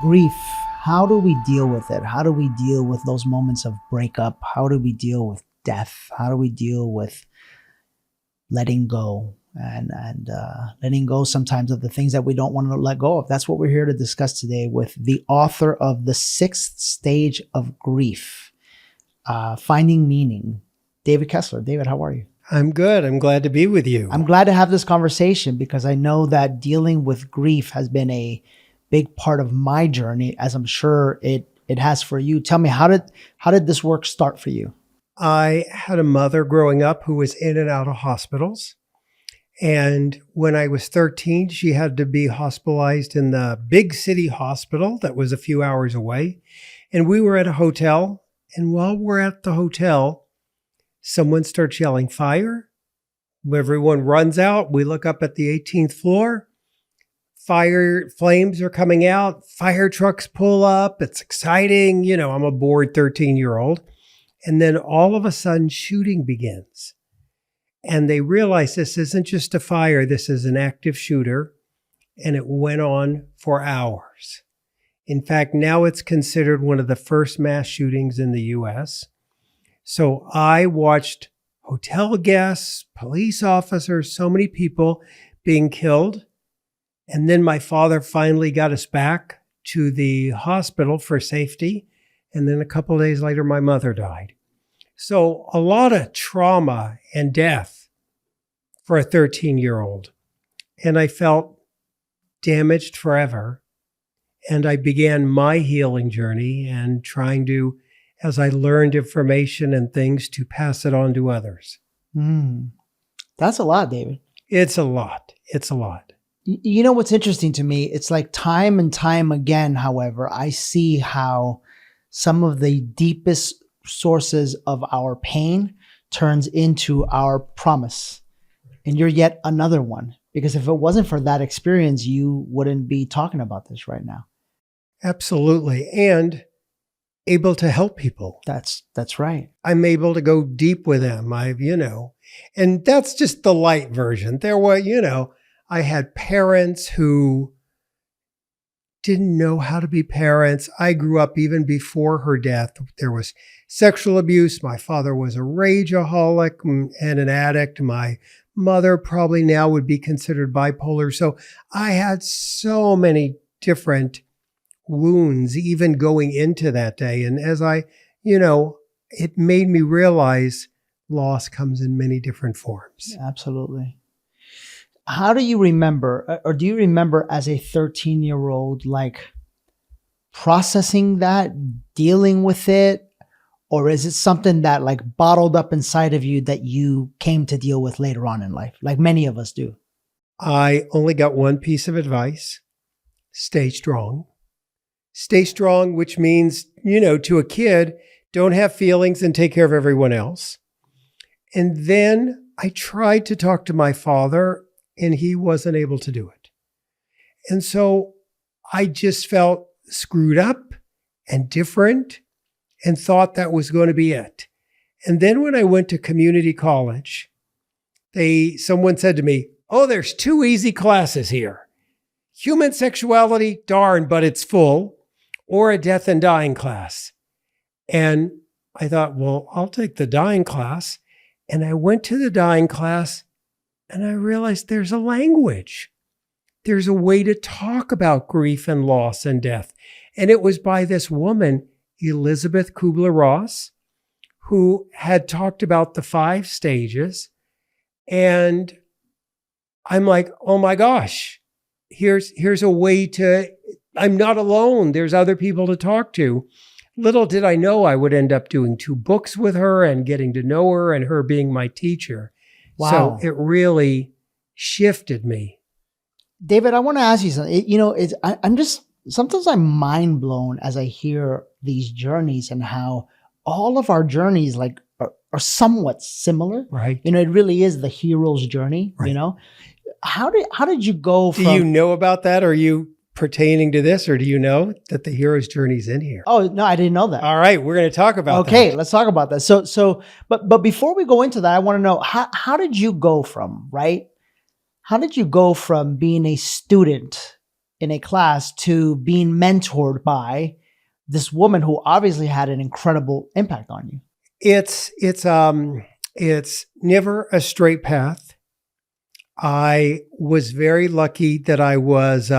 Grief, how do we deal with it? How do we deal with those moments of breakup? How do we deal with death? How do we deal with letting go and letting go sometimes of the things that we don't want to let go of? That's what we're here to discuss today with the author of The Sixth Stage of Grief, Finding Meaning, David Kessler. David, how are you? I'm good. I'm glad to be with you. I'm glad to have this conversation because I know that dealing with grief has been a big part of my journey, as I'm sure it has for you. Tell me, how did this work start for you? I had a mother growing up who was in and out of hospitals. And when I was 13, she had to be hospitalized in the big city hospital that was a few hours away. And we were at a hotel. And while we're at the hotel, someone starts yelling, "Fire!" Everyone runs out. We look up at the 18th floor. Fire flames are coming out. Fire trucks pull up. It's exciting. You know, I'm a bored 13-year-old. And then all of a sudden, shooting begins. And they realize this isn't just a fire. This is an active shooter. And it went on for hours. In fact, now it's considered one of the first mass shootings in the U.S. So I watched hotel guests, police officers, so many people being killed. And then my father finally got us back to the hospital for safety. And then a couple of days later, my mother died. So a lot of trauma and death for a 13-year-old. And I felt damaged forever. And I began my healing journey and trying to, as I learned information and things, to pass it on to others. That's a lot, David. It's a lot. It's a lot. You know what's interesting to me? It's like time and time again, however, I see how some of the deepest sources of our pain turns into our promise. And you're yet another one. Because if it wasn't for that experience, you wouldn't be talking about this right now. Absolutely. And able to help people. That's right. I'm able to go deep with them. And that's just the light version. There were, I had parents who didn't know how to be parents. I grew up even before her death. There was sexual abuse. My father was a rageaholic and an addict. My mother probably now would be considered bipolar. So I had so many different wounds even going into that day. And as it made me realize loss comes in many different forms. Absolutely. How do you remember, or do you remember as a 13-year-old, like processing that, dealing with it? Or is it something that like bottled up inside of you that you came to deal with later on in life, like many of us do? I only got one piece of advice: stay strong. Stay strong, which means, to a kid, don't have feelings and take care of everyone else. And then I tried to talk to my father, and he wasn't able to do it. And so I just felt screwed up and different and thought that was going to be it. And then when I went to community college, someone said to me, "Oh, there's 2 easy classes here. Human sexuality, darn, but it's full, or a death and dying class." And I thought, well, I'll take the dying class. And I went to the dying class and I realized there's a language. There's a way to talk about grief and loss and death. And it was by this woman, Elizabeth Kubler-Ross, who had talked about the 5 stages. And I'm like, oh my gosh, here's a way I'm not alone. There's other people to talk to. Little did I know I would end up doing 2 books with her and getting to know her and her being my teacher. Wow. So it really shifted me. David, I want to ask you something. Sometimes I'm mind blown as I hear these journeys and how all of our journeys are somewhat similar. Right. It really is the hero's journey, right. How did you go from... Do you know about that? Are you pertaining to this, or do you know that the hero's journey is in here? Oh, no, I didn't know that. All right, we're going to talk about that. Okay, let's talk about that. But before we go into that, I want to know, how did you go from, right? How did you go from being a student in a class to being mentored by this woman who obviously had an incredible impact on you? It's never a straight path. I was very lucky that I was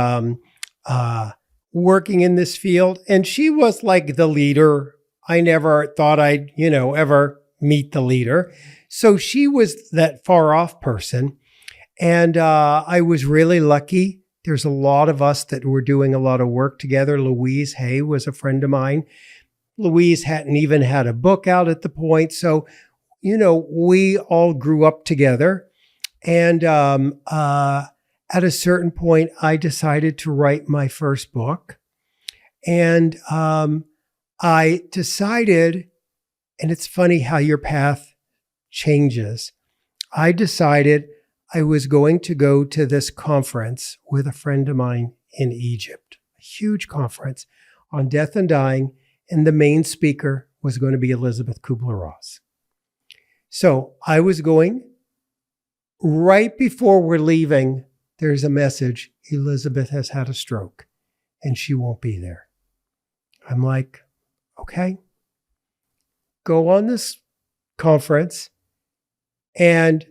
working in this field, and she was like the leader. I never thought I'd, ever meet the leader. So she was that far off person. And I was really lucky. There's a lot of us that were doing a lot of work together. Louise Hay was a friend of mine. Louise hadn't even had a book out at the point. So, we all grew up together. And at a certain point, I decided to write my first book. And I decided, and it's funny how your path changes. I decided I was going to go to this conference with a friend of mine in Egypt, a huge conference on death and dying, and the main speaker was going to be Elisabeth Kubler-Ross. So I was going. Right before we're leaving, there's a message: Elisabeth has had a stroke and she won't be there. I'm like, okay, go on this conference. And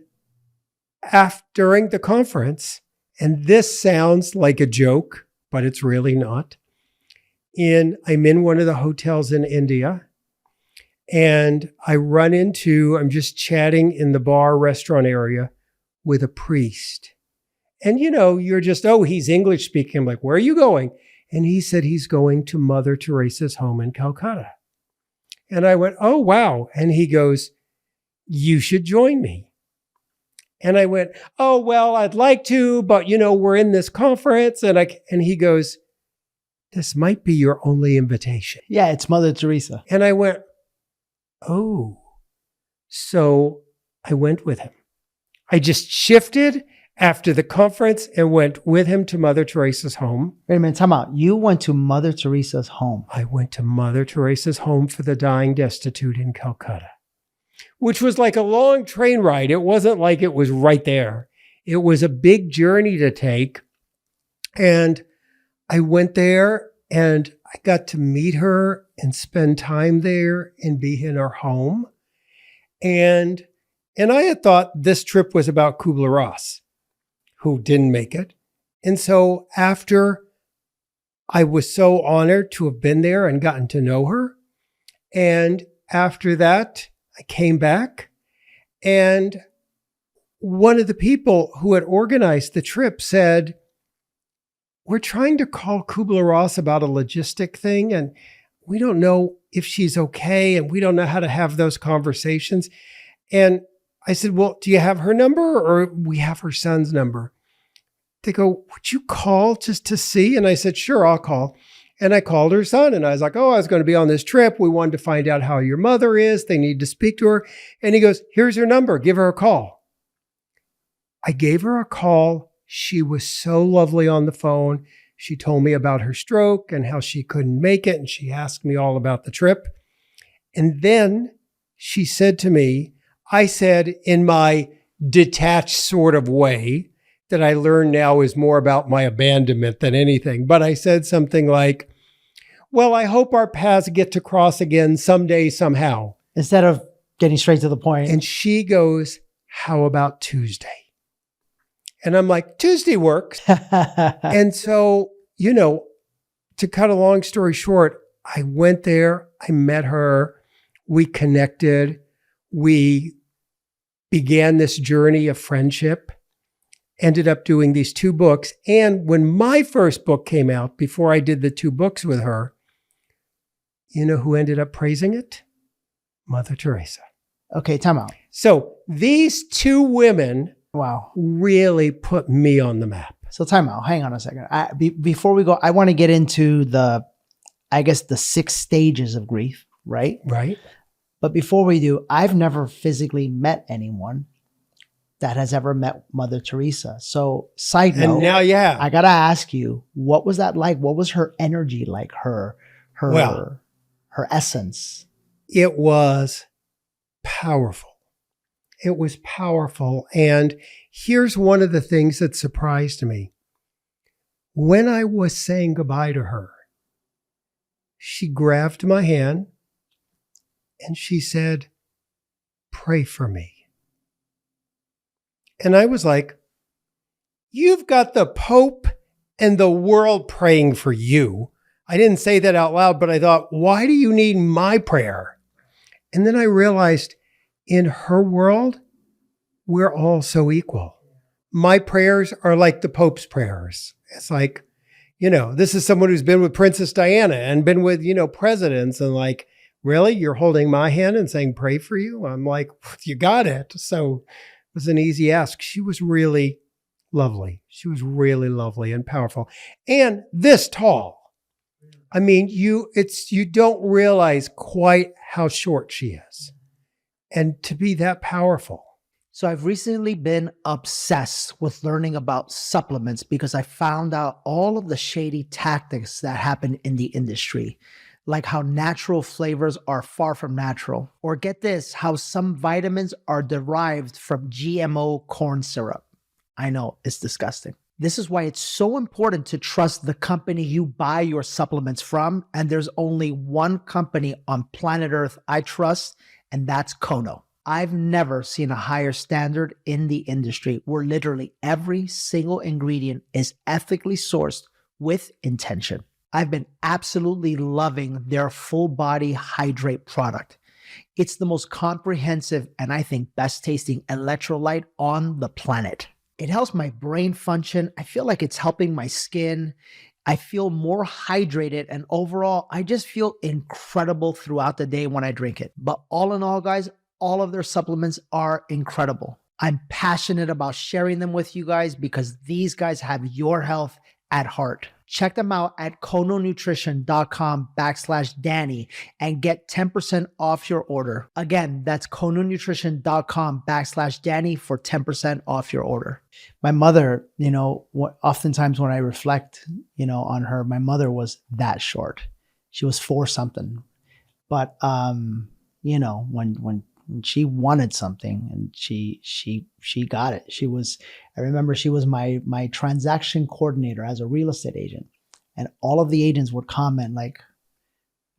during the conference, and this sounds like a joke, but it's really not. I'm in one of the hotels in India, and I'm just chatting in the bar restaurant area with a priest. And you're just, he's English speaking. I'm like, where are you going? And he said he's going to Mother Teresa's home in Calcutta. And I went, oh, wow. And he goes, you should join me. And I went, oh, well, I'd like to, but we're in this conference. And he goes, this might be your only invitation. Yeah, it's Mother Teresa. And I went, oh. So I went with him. I just shifted after the conference and went with him to Mother Teresa's home. Wait a minute, time out. You went to Mother Teresa's home. I went to Mother Teresa's home for the dying destitute in Calcutta, which was like a long train ride. It wasn't like it was right there. It was a big journey to take. And I went there and I got to meet her and spend time there and be in her home. And I had thought this trip was about Kubler-Ross, who didn't make it. And so after, I was so honored to have been there and gotten to know her. And after that, I came back, and one of the people who had organized the trip said, we're trying to call Kubler-Ross about a logistic thing, and we don't know if she's okay, and we don't know how to have those conversations. And I said, well, do you have her number, or we have her son's number? They go, would you call just to see? And I said, sure, I'll call. And I called her son, and I was like, I was going to be on this trip. We wanted to find out how your mother is. They need to speak to her. And he goes, here's her number. Give her a call. I gave her a call. She was so lovely on the phone. She told me about her stroke and how she couldn't make it. And she asked me all about the trip. And then she said to me, I said in my detached sort of way that I learned now is more about my abandonment than anything. But I said something like, well, I hope our paths get to cross again someday, somehow. Instead of getting straight to the point. And she goes, how about Tuesday? And I'm like, Tuesday works. And so, to cut a long story short, I went there, I met her, we connected, we began this journey of friendship, ended up doing these 2 books. And when my first book came out, before I did the 2 books with her, you know who ended up praising it? Mother Teresa. Okay, time out. So these 2 women, wow, really put me on the map. So time out. Hang on a second. Before we go, I want to get into the 6 stages of grief, right? Right. But before we do, I've never physically met anyone that has ever met Mother Teresa. So side note, and now, yeah, I got to ask you, what was that like? What was her energy like? Her essence? It was powerful. It was powerful. And here's one of the things that surprised me. When I was saying goodbye to her, she grabbed my hand and she said, "Pray for me." And I was like, "You've got the Pope and the world praying for you." I didn't say that out loud, but I thought, why do you need my prayer? And then I realized in her world, we're all so equal. My prayers are like the Pope's prayers. It's like, this is someone who's been with Princess Diana and been with, presidents, and like, really? You're holding my hand and saying, pray for you? I'm like, you got it. So it was an easy ask. She was really lovely. She was really lovely and powerful. And this tall. I mean, you don't realize quite how short she is. And to be that powerful. So I've recently been obsessed with learning about supplements because I found out all of the shady tactics that happen in the industry, like how natural flavors are far from natural, or get this, how some vitamins are derived from GMO corn syrup. I know, it's disgusting. This is why it's so important to trust the company you buy your supplements from, and there's only one company on planet Earth I trust, and that's Kono. I've never seen a higher standard in the industry where literally every single ingredient is ethically sourced with intention. I've been absolutely loving their full body hydrate product. It's the most comprehensive and I think best tasting electrolyte on the planet. It helps my brain function. I feel like it's helping my skin. I feel more hydrated, and overall, I just feel incredible throughout the day when I drink it. But all in all, guys, all of their supplements are incredible. I'm passionate about sharing them with you guys because these guys have your health at heart. Check them out at kononutrition.com/Danny and get 10% off your order. Again, that's kononutrition.com/Danny for 10% off your order. My mother, oftentimes when I reflect, on her, my mother was that short. She was 4 something. But, when she wanted something and she got it. I remember she was my transaction coordinator as a real estate agent. And all of the agents would comment like,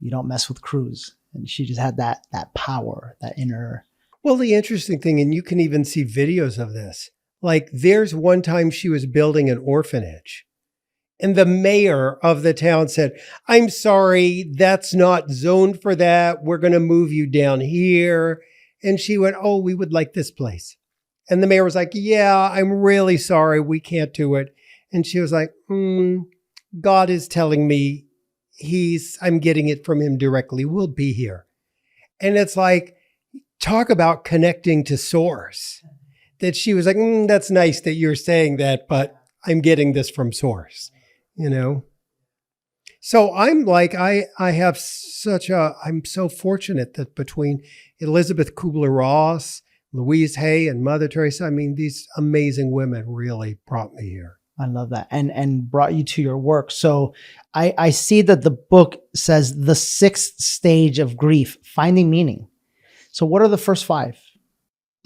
you don't mess with Cruz. And she just had that power, that inner. Well, the interesting thing, and you can even see videos of this, like there's one time she was building an orphanage. And the mayor of the town said, "I'm sorry, that's not zoned for that. We're going to move you down here." And she went, "Oh, we would like this place." And the mayor was like, "Yeah, I'm really sorry. We can't do it." And she was like, "God is telling me I'm getting it from him directly. We'll be here." And it's like, talk about connecting to source. That she was like, "That's nice that you're saying that, but I'm getting this from source." So I'm like, I'm so fortunate that between Elizabeth Kubler-Ross, Louise Hay, and Mother Teresa, these amazing women really brought me here. I love that. And brought you to your work. So I see that the book says the 6th stage of grief, finding meaning. So what are the first 5?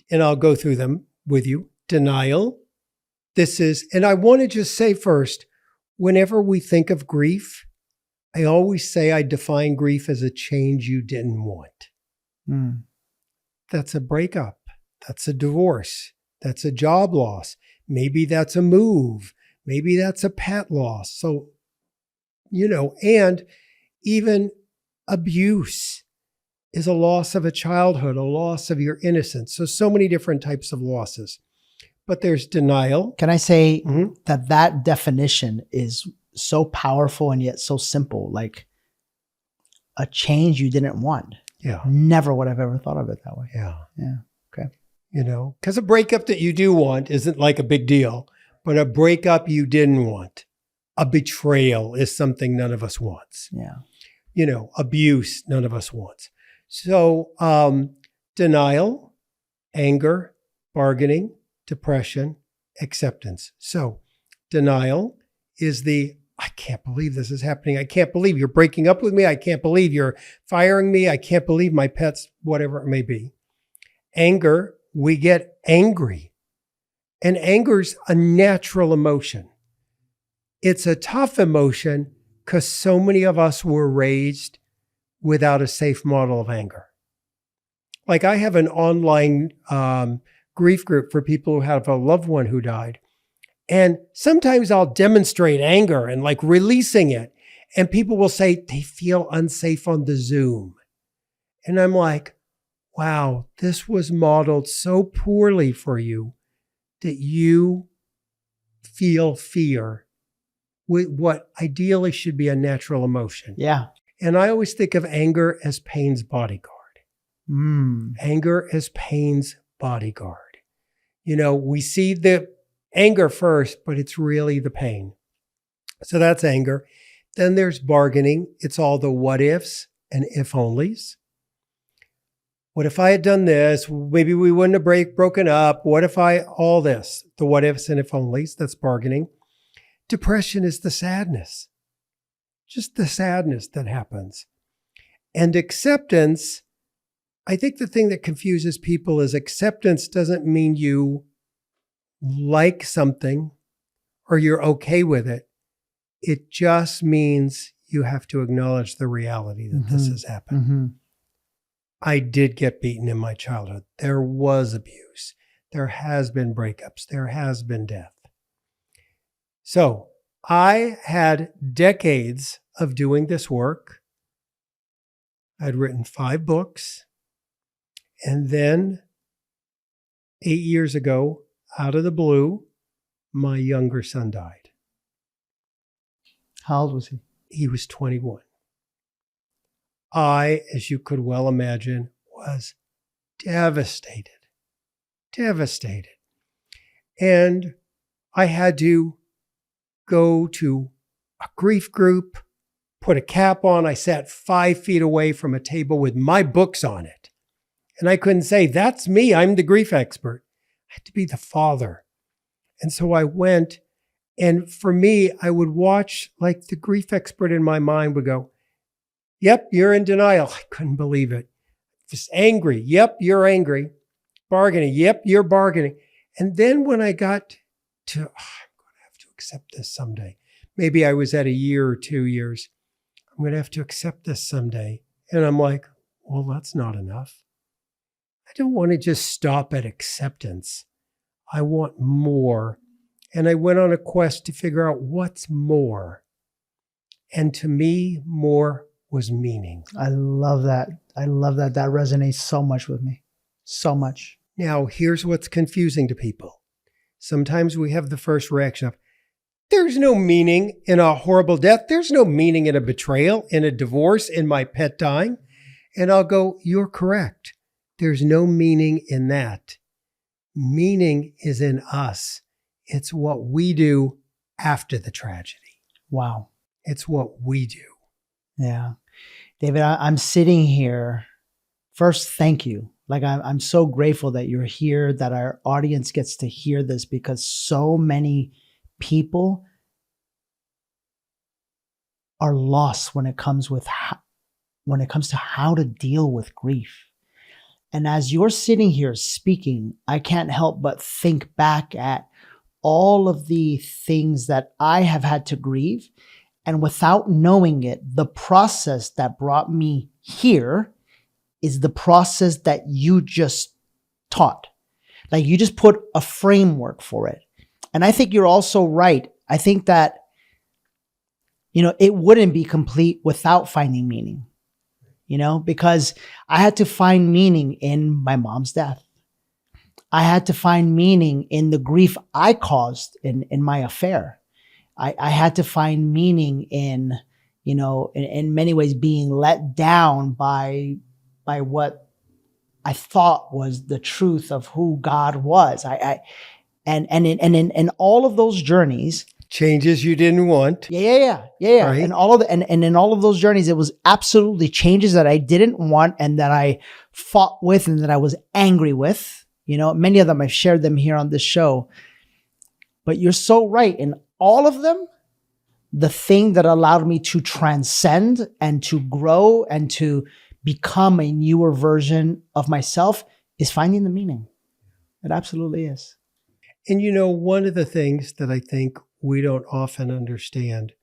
And I'll go through them with you. Denial. And I want to just say first, whenever we think of grief, I always say I define grief as a change you didn't want. That's a breakup. That's a divorce. That's a job loss. Maybe that's a move. Maybe that's a pet loss. So, and even abuse is a loss of a childhood, a loss of your innocence. So many different types of losses. But there's denial. Can I say that definition is so powerful and yet so simple, like a change you didn't want. Yeah. Never would have ever thought of it that way. Yeah. Yeah. Okay. Because a breakup that you do want isn't like a big deal, but a breakup you didn't want, a betrayal is something none of us wants. Yeah. Abuse, none of us wants. So denial, anger, bargaining, depression, acceptance. So denial is I can't believe this is happening. I can't believe you're breaking up with me. I can't believe you're firing me. I can't believe my pets, whatever it may be. Anger, we get angry. And anger's a natural emotion. It's a tough emotion because so many of us were raised without a safe model of anger. Like I have an online grief group for people who have a loved one who died. And sometimes I'll demonstrate anger and like releasing it. And people will say they feel unsafe on the Zoom. And I'm like, wow, this was modeled so poorly for you that you feel fear with what ideally should be a natural emotion. Yeah. And I always think of anger as pain's bodyguard. Anger as pain's bodyguard. You know, we see the anger first, but it's really the pain. So that's anger. Then there's bargaining. It's all the what ifs and if onlys. What if I had done this? Maybe we wouldn't have broken up. What if all this, the what ifs and if onlys, that's bargaining. Depression is the sadness, just the sadness that happens. And acceptance, I think the thing that confuses people is acceptance doesn't mean you like something or you're okay with it. It just means you have to acknowledge the reality that this has happened. I did get beaten in my childhood. There was abuse. There has been breakups. There has been death. So I had decades of doing this work. I'd written 5 books. And then 8 years ago, out of the blue, my younger son died. How old was he? He was 21. I, as you could well imagine, was devastated. And I had to go to a grief group, put a cap on. I sat 5 feet away from a table with my books on it. And I couldn't say, that's me, I'm the grief expert. I had to be the father. And so I went, and for me, I would watch, like the grief expert in my mind would go, yep, you're in denial. I couldn't believe it. Just angry. Yep, you're angry. Bargaining. Yep, you're bargaining. And then when I got to, I'm going to have to accept this someday. Maybe I was at a year or 2 years. I'm going to have to accept this someday. And I'm like, well, that's not enough. I don't want to just stop at acceptance. I want more. And I went on a quest to figure out what's more. And to me, more was meaning. I love that. I love that. That resonates so much with me. So much. Now, here's what's confusing to people. Sometimes we have the first reaction of, there's no meaning in a horrible death. There's no meaning in a betrayal, in a divorce, in my pet dying. And I'll go, you're correct. There's no meaning in that. Meaning is in us. It's what we do after the tragedy. Wow. It's what we do. Yeah. David, I'm sitting here. First, thank you. Like, I'm so grateful that you're here, that our audience gets to hear this, because so many people are lost when it comes to how to deal with grief. And as you're sitting here speaking, I can't help but think back at all of the things that I have had to grieve. And without knowing it, the process that brought me here is the process that you just taught. Like, you just put a framework for it. And I think you're also right. I think that, it wouldn't be complete without finding meaning, because I had to find meaning in my mom's death. I had to find meaning in the grief I caused in my affair. I had to find meaning in many ways being let down by what I thought was the truth of who God was. And in all of those journeys, changes you didn't want. Yeah. Right. And in all of those journeys, it was absolutely changes that I didn't want and that I fought with and that I was angry with. Many of them, I've shared them here on this show. But you're so right. In all of them, the thing that allowed me to transcend and to grow and to become a newer version of myself is finding the meaning. It absolutely is. And one of the things that I think we don't often understand.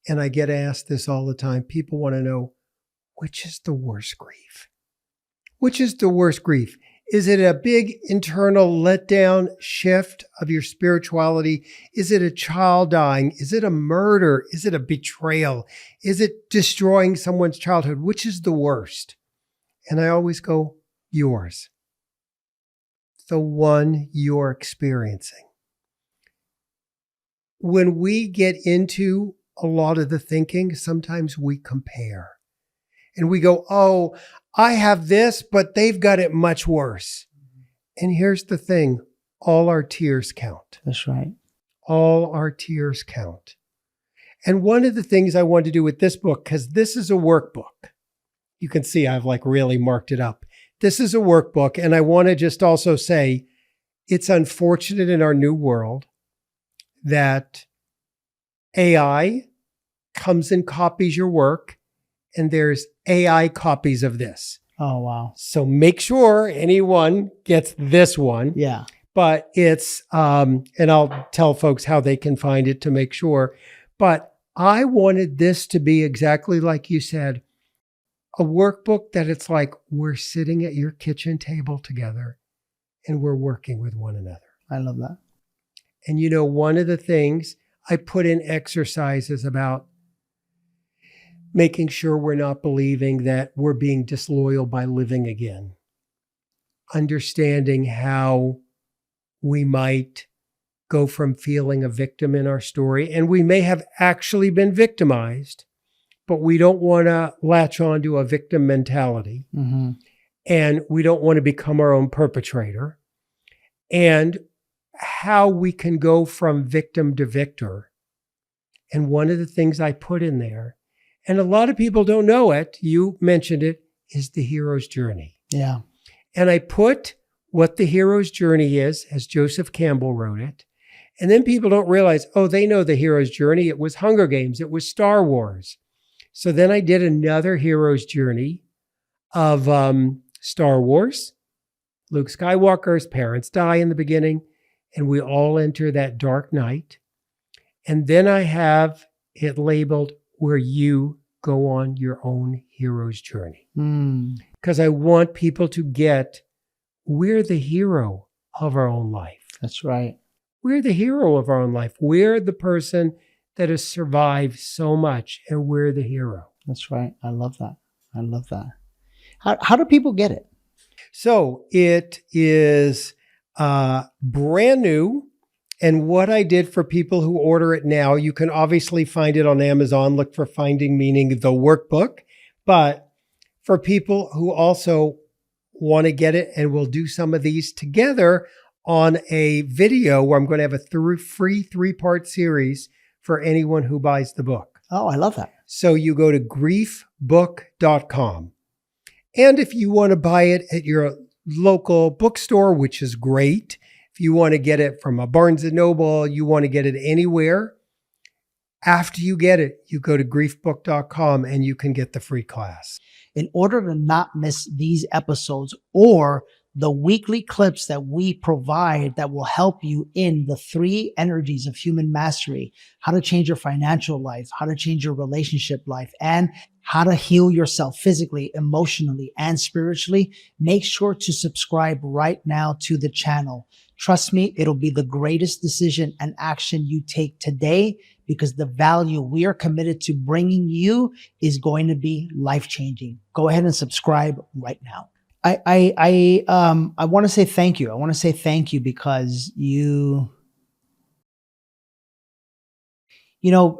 And I get asked this all the time. People want to know, which is the worst grief? Which is the worst grief? Is it a big internal letdown shift of your spirituality? Is it a child dying? Is it a murder? Is it a betrayal? Is it destroying someone's childhood? Which is the worst? And I always go, yours. The one you're experiencing. When we get into a lot of the thinking, sometimes we compare. And we go, oh, I have this, but they've got it much worse. And here's the thing. All our tears count. That's right. All our tears count. And one of the things I wanted to do with this book, because this is a workbook. You can see I've like really marked it up. This is a workbook. And I want to just also say, it's unfortunate in our new world that AI comes and copies your work. And there's AI copies of this. Oh, wow. So make sure anyone gets this one. Yeah. But it's, and I'll tell folks how they can find it to make sure. But I wanted this to be exactly like you said, a workbook that it's like we're sitting at your kitchen table together and we're working with one another. I love that. And you know, one of the things I put in exercises about making sure we're not believing that we're being disloyal by living again. Understanding how we might go from feeling a victim in our story, and we may have actually been victimized, but we don't want to latch on to a victim mentality. Mm-hmm. And we don't want to become our own perpetrator. And how we can go from victim to victor. And one of the things I put in there, and a lot of people don't know it, you mentioned it, is the hero's journey. Yeah. And I put what the hero's journey is, as Joseph Campbell wrote it. And then people don't realize, oh, they know the hero's journey. It was Hunger Games. It was Star Wars. So then I did another hero's journey of Star Wars. Luke Skywalker's parents die in the beginning, and we all enter that dark night. And then I have it labeled where you go on your own hero's journey. Because I want people to get, we're the hero of our own life. That's right. We're the hero of our own life. We're the person that has survived so much, and we're the hero. That's right. I love that. I love that. How do people get it? So it is brand new. And what I did for people who order it now, you can obviously find it on Amazon. Look for Finding Meaning, the workbook. But for people who also want to get it, and we'll do some of these together on a video where I'm going to have a free 3-part series for anyone who buys the book. Oh, I love that. So you go to griefbook.com. And if you want to buy it at your local bookstore, which is great, if you want to get it from a Barnes & Noble, you want to get it anywhere, after you get it, you go to griefbook.com and you can get the free class. In order to not miss these episodes or the weekly clips that we provide that will help you in the 3 energies of human mastery, how to change your financial life, how to change your relationship life, and how to heal yourself physically, emotionally, and spiritually, make sure to subscribe right now to the channel. Trust me, it'll be the greatest decision and action you take today, because the value we are committed to bringing you is going to be life-changing. Go ahead and subscribe right now. I want to say thank you. I want to say thank you because you know,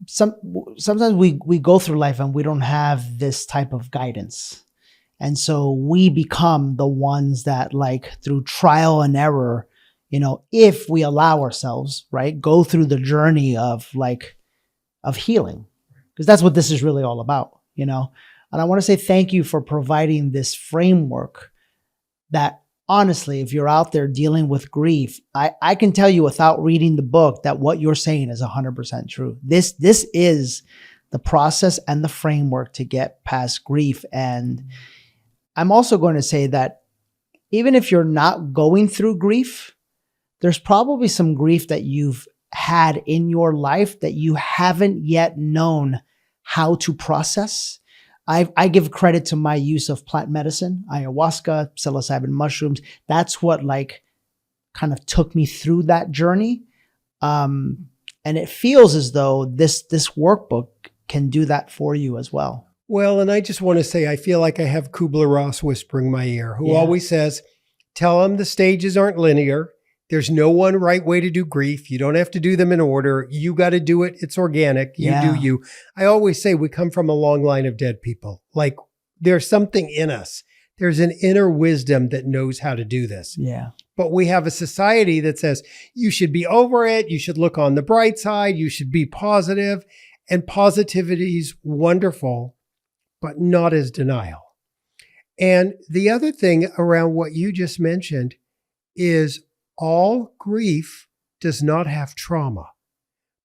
sometimes we go through life and we don't have this type of guidance. And so we become the ones that, like, through trial and error, you know, if we allow ourselves, right, go through the journey of healing, because that's what this is really all about, you know. And I want to say thank you for providing this framework that, honestly, if you're out there dealing with grief, I can tell you without reading the book that what you're saying is 100% true. This is the process and the framework to get past grief. And I'm also going to say that even if you're not going through grief, there's probably some grief that you've had in your life that you haven't yet known how to process. I give credit to my use of plant medicine, ayahuasca, psilocybin mushrooms. That's what like kind of took me through that journey. And it feels as though this workbook can do that for you as well. Well, and I just want to say, I feel like I have Kubler-Ross whispering in my ear, who always says, tell them the stages aren't linear. There's no one right way to do grief. You don't have to do them in order. You got to do it. It's organic. You do you. I always say we come from a long line of dead people. Like there's something in us. There's an inner wisdom that knows how to do this. Yeah. But we have a society that says you should be over it. You should look on the bright side. You should be positive. And positivity is wonderful, but not as denial. And the other thing around what you just mentioned is all grief does not have trauma,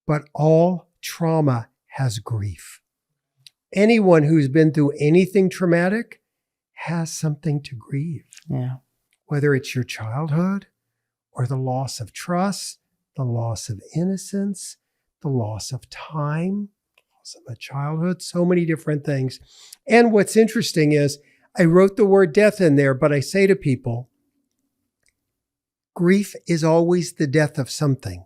but all trauma has grief. Anyone who's been through anything traumatic has something to grieve. Yeah. Whether it's your childhood or the loss of trust, the loss of innocence, the loss of time, loss of a childhood, so many different things. And what's interesting is I wrote the word death in there, but I say to people, grief is always the death of something.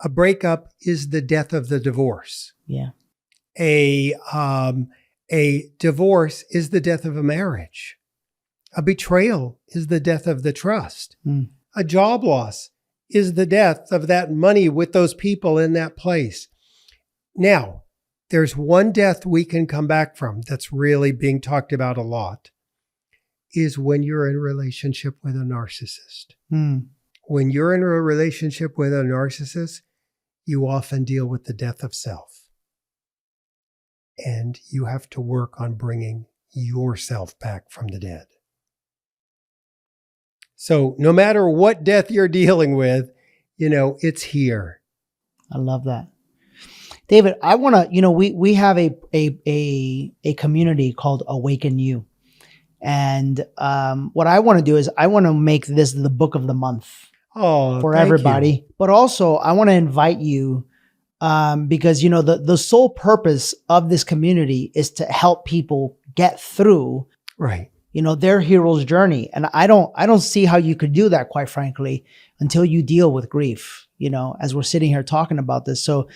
A breakup is the death of the divorce. Yeah. A divorce is the death of a marriage. A betrayal is the death of the trust. A job loss is the death of that money with those people in that place. Now, there's one death we can come back from that's really being talked about a lot, is when you're in a relationship with a narcissist. When you're in a relationship with a narcissist, you often deal with the death of self. And you have to work on bringing yourself back from the dead. So no matter what death you're dealing with, it's here. I love that. David, I want to, we have a community called Awaken You. And what I want to do is I want to make this the book of the month for everybody. But also I want to invite you because, the sole purpose of this community is to help people get through their hero's journey. And I don't see how you could do that, quite frankly, until you deal with grief, as we're sitting here talking about this. So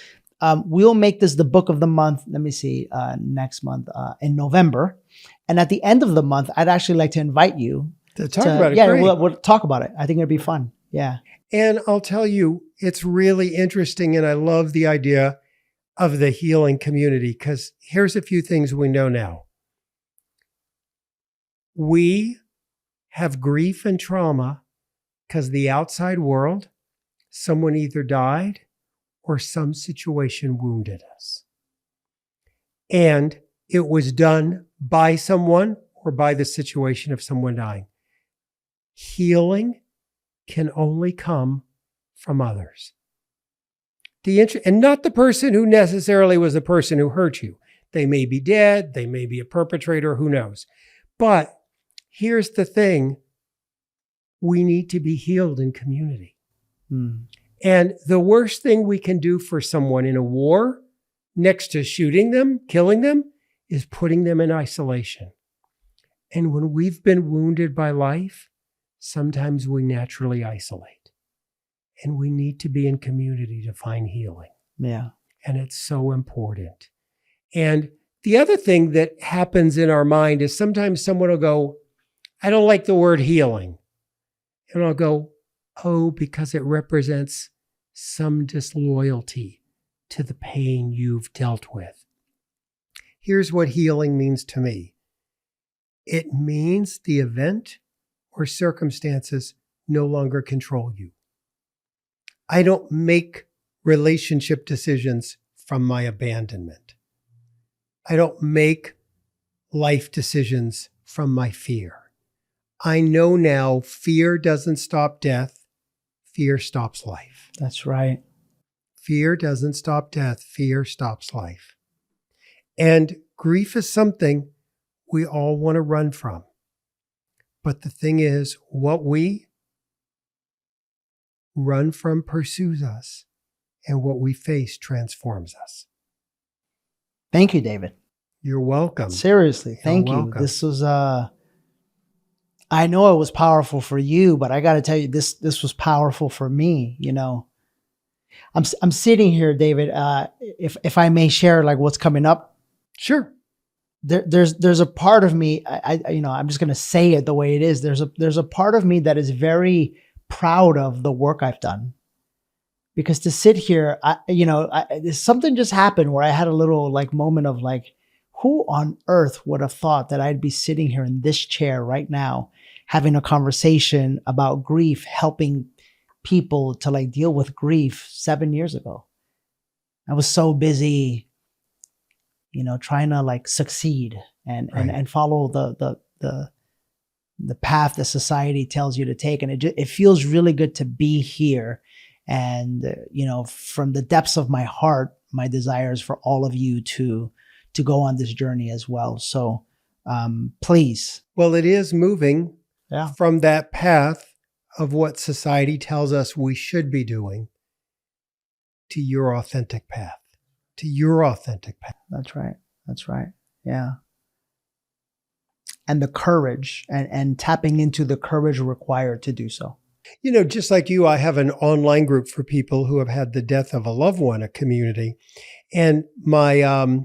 we'll make this the book of the month. Let me see, next month in November. And at the end of the month, I'd actually like to invite you to talk about it. Yeah, we'll talk about it. I think it'd be fun. Yeah. And I'll tell you, it's really interesting. And I love the idea of the healing community, because here's a few things we know now. We have grief and trauma because the outside world, someone either died or some situation wounded us. And it was done by someone or by the situation of someone dying. Healing can only come from others. And not the person who necessarily was the person who hurt you. They may be dead, they may be a perpetrator, who knows. But here's the thing. We need to be healed in community. And the worst thing we can do for someone in a war, next to shooting them, killing them, is putting them in isolation. And when we've been wounded by life, sometimes we naturally isolate. And we need to be in community to find healing. Yeah. And it's so important. And the other thing that happens in our mind is sometimes someone will go, I don't like the word healing. And I'll go, oh, because it represents some disloyalty to the pain you've dealt with. Here's what healing means to me. It means the event or circumstances no longer control you. I don't make relationship decisions from my abandonment. I don't make life decisions from my fear. I know now fear doesn't stop death. Fear stops life. That's right. Fear doesn't stop death. Fear stops life. And grief is something we all want to run from. But the thing is, what we run from pursues us, and what we face transforms us. Thank you, David. You're welcome. Seriously, thank you. welcome. This was I know it was powerful for you, but I got to tell you, this was powerful for me. You know, I'm sitting here, David. If I may share, like what's coming up. Sure. There's a part of me. I'm just gonna say it the way it is. There's a part of me that is very proud of the work I've done, because to sit here, something just happened where I had a little like moment of like, who on earth would have thought that I'd be sitting here in this chair right now, having a conversation about grief, helping people to like deal with grief 7 years ago. I was so busy, trying to like succeed and follow the path that society tells you to take. And it feels really good to be here. And, from the depths of my heart, my desire is for all of you to go on this journey as well. So please. Well, it is moving Yeah. from that path of what society tells us we should be doing to your authentic path, That's right. That's right. Yeah. And the courage and tapping into the courage required to do so. Just like you, I have an online group for people who have had the death of a loved one, a community. And my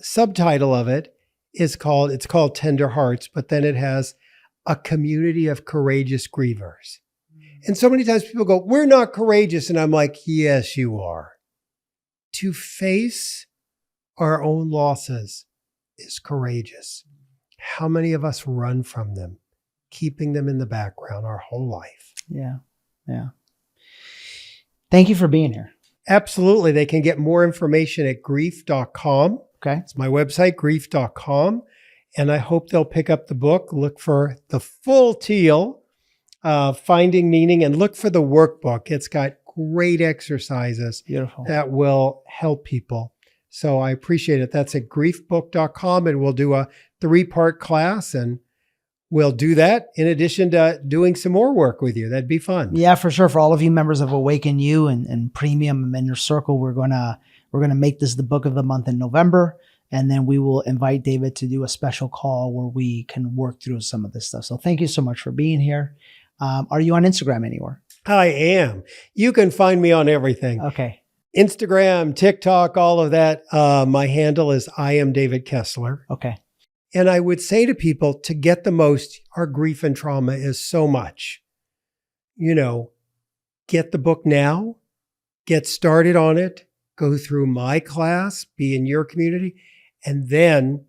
subtitle of it is called Tender Hearts, but then it has a community of courageous grievers. And so many times people go, we're not courageous. And I'm like, yes, you are. To face our own losses is courageous. How many of us run from them, keeping them in the background our whole life? Yeah. Yeah. Thank you for being here. Absolutely. They can get more information at grief.com. Okay. It's my website, grief.com. And I hope they'll pick up the book, look for the full Teal, Finding Meaning, and look for the workbook. It's got great exercises. Beautiful. That will help people. So I appreciate it. That's at griefbook.com, and we'll do a 3-part class, and we'll do that in addition to doing some more work with you. That'd be fun. Yeah, for sure. For all of you members of Awaken You and Premium and Inner Circle, we're gonna make this the book of the month in November, and then we will invite David to do a special call where we can work through some of this stuff. So thank you so much for being here. Are you on Instagram anywhere? I am. You can find me on everything. Okay. Instagram, TikTok, all of that. My handle is I am David Kessler. Okay. And I would say to people, to get the most, our grief and trauma is so much. Get the book now, get started on it, go through my class, be in your community. And then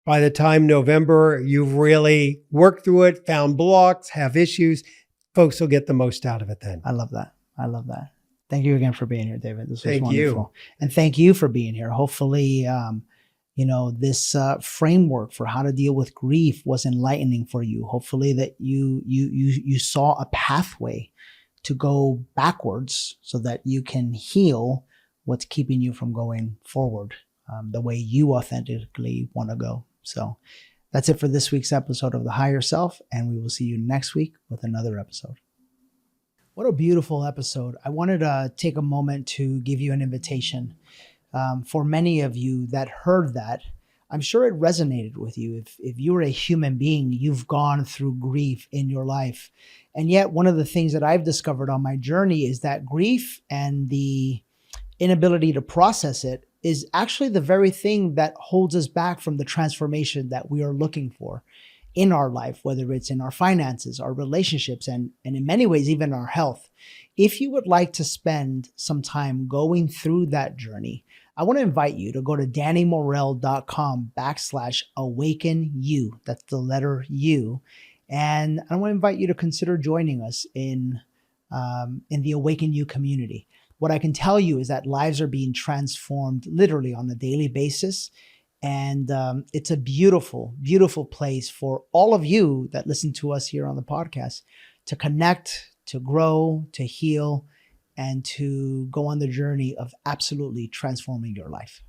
by the time November, you've really worked through it, found blocks, have issues, folks will get the most out of it then. I love that. I love that. Thank you again for being here, David. This was Thank wonderful. you. And thank you for being here. Hopefully, this framework for how to deal with grief was enlightening for you. Hopefully that you saw a pathway to go backwards so that you can heal what's keeping you from going forward the way you authentically want to go. So that's it for this week's episode of The Higher Self, and we will see you next week with another episode. What a beautiful episode. I wanted to take a moment to give you an invitation. For many of you that heard that, I'm sure it resonated with you. If you're a human being, you've gone through grief in your life. And yet one of the things that I've discovered on my journey is that grief and the inability to process it is actually the very thing that holds us back from the transformation that we are looking for in our life, whether it's in our finances, our relationships, and in many ways, even our health. If you would like to spend some time going through that journey, I want to invite you to go to dannymorel.com/awakenu. That's the letter U. And I want to invite you to consider joining us in the Awaken You community. What I can tell you is that lives are being transformed literally on a daily basis. And it's a beautiful, beautiful place for all of you that listen to us here on the podcast to connect, to grow, to heal, and to go on the journey of absolutely transforming your life.